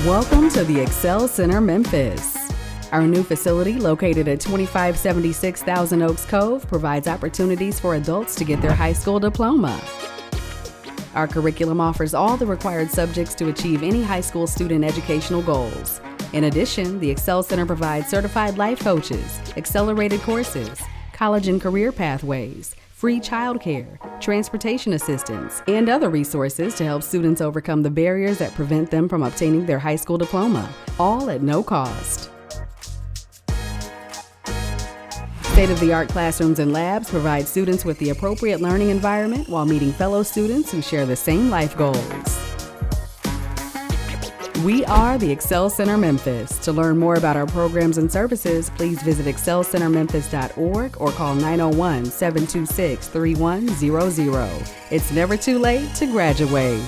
Welcome to the Excel Center Memphis. Our new facility, located at 2576 Thousand Oaks Cove, provides opportunities for adults to get their high school diploma. Our curriculum offers all the required subjects to achieve any high school student educational goals. In addition, the Excel Center provides certified life coaches, accelerated courses, college and career pathways, free childcare, transportation assistance, and other resources to help students overcome the barriers that prevent them from obtaining their high school diploma, all at no cost. State-of-the-art classrooms and labs provide students with the appropriate learning environment while meeting fellow students who share the same life goals. We are the Excel Center Memphis. To learn more about our programs and services, please visit excelcentermemphis.org or call 901-726-3100. It's never too late to graduate.